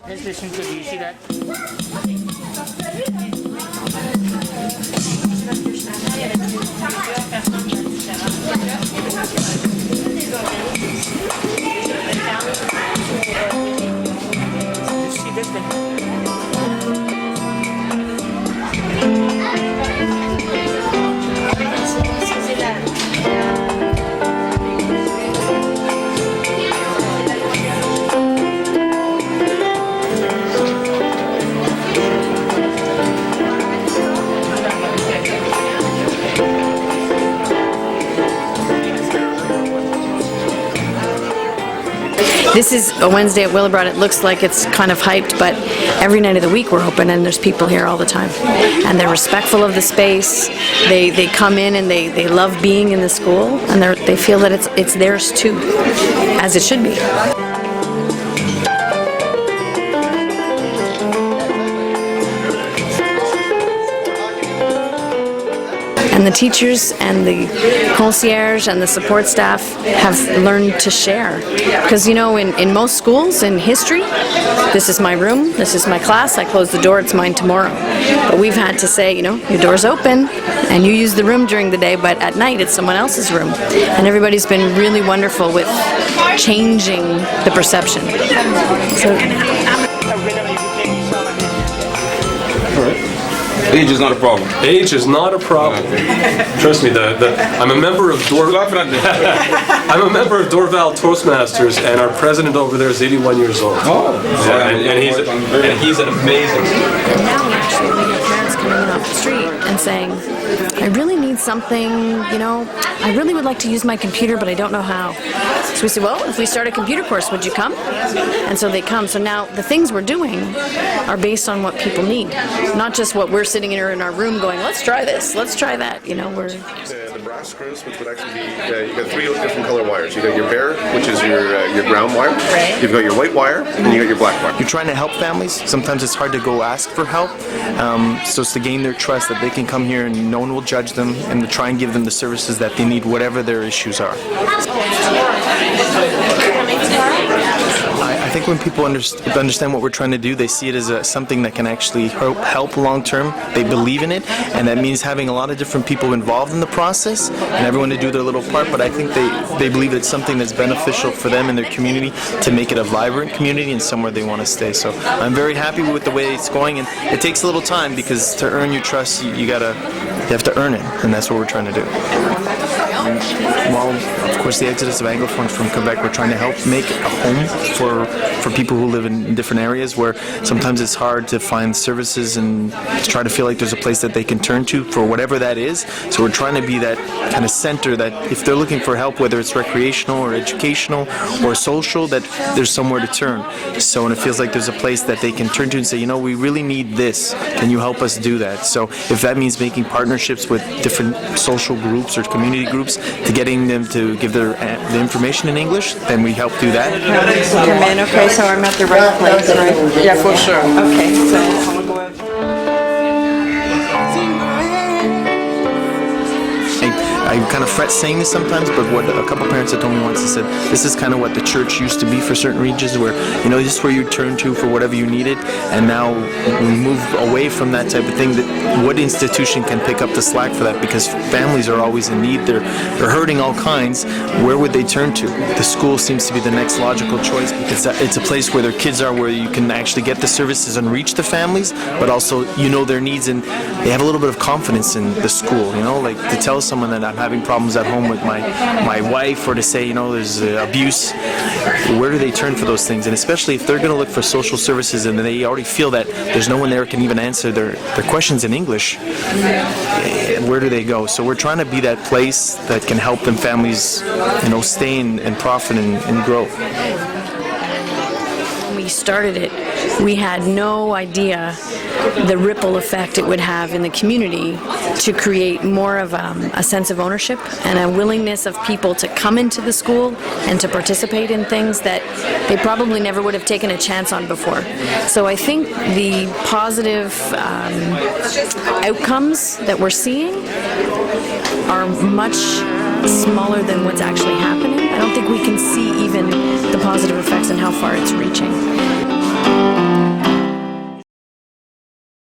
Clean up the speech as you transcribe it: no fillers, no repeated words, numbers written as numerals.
Let's listen to, do you see that? See this thing? This is a Wednesday at Willibrord. It looks like it's kind of hyped, but every night of the week we're open and there's people here all the time. And they're respectful of the space. They come in and they love being in the school, and they feel that it's theirs too, as it should be. And the teachers and the concierge and the support staff have learned to share. Because, you know, in most schools, in history, this is my room, this is my class, I close the door, it's mine tomorrow. But we've had to say, you know, your door's open and you use the room during the day, but at night it's someone else's room. And everybody's been really wonderful with changing the perception. So, age is not a problem. Age is not a problem. Trust me, I'm a member of I'm a member of Dorval Toastmasters, and our president over there is 81 years old. Oh, yeah, and he's an amazing. And now actually we get parents coming in off the street and saying, I really need something, you know, I really would like to use my computer, but I don't know how. So we say, well, if we start a computer course, would you come? And so they come. So now the things we're doing are based on what people need, not just what we're sitting here in our room going, let's try this, let's try that. You know, we're... The brass screws, which would actually be, you got 3 different color wires. You got your bare, which is your brown wire. You've got your white wire, and you got your black wire. You're trying to help families. Sometimes it's hard to go ask for help. So it's to gain their trust that they can come here and no one will judge them, and to try and give them the services that they need, whatever their issues are. I think when people understand what we're trying to do, they see it as something that can actually help long term. They believe in it, and that means having a lot of different people involved in the process and everyone to do their little part. But I think they believe it's something that's beneficial for them and their community to make it a vibrant community and somewhere they want to stay. So I'm very happy with the way it's going, and it takes a little time because to earn your trust, you have to earn it, and that's what we're trying to do. Well, of course, the exodus of Anglophones from Quebec, we're trying to help make a home for people who live in different areas where sometimes it's hard to find services and to try to feel like there's a place that they can turn to for whatever that is. So we're trying to be that kind of center that if they're looking for help, whether it's recreational or educational or social, that there's somewhere to turn. So when it feels like there's a place that they can turn to and say, you know, we really need this. Can you help us do that? So if that means making partnerships with different social groups or community groups to getting them to give the information in English, then we help do that. Come in, okay, so I'm at the right place, right? Yeah, for sure. Okay, so I'll go out. I kind of fret saying this sometimes, but what a couple parents have told me once, they said, this is kind of what the church used to be for certain regions, where, you know, this is where you turn to for whatever you needed, and now we move away from that type of thing. That what institution can pick up the slack for that? Because families are always in need, they're hurting all kinds. Where would they turn to? The school seems to be the next logical choice, because it's a place where their kids are, where you can actually get the services and reach the families, but also you know their needs, and they have a little bit of confidence in the school, you know, like to tell someone that I'm having problems at home with my wife, or to say, you know, there's abuse, where do they turn for those things? And especially if they're going to look for social services and they already feel that there's no one there who can even answer their questions in English, where do they go? So we're trying to be that place that can help them families, you know, stay and profit and grow. When we started it, we had no idea the ripple effect it would have in the community to create more of a sense of ownership and a willingness of people to come into the school and to participate in things that they probably never would have taken a chance on before. So I think the positive outcomes that we're seeing are much smaller than what's actually happening. I don't think we can see even the positive effects and how far it's reaching.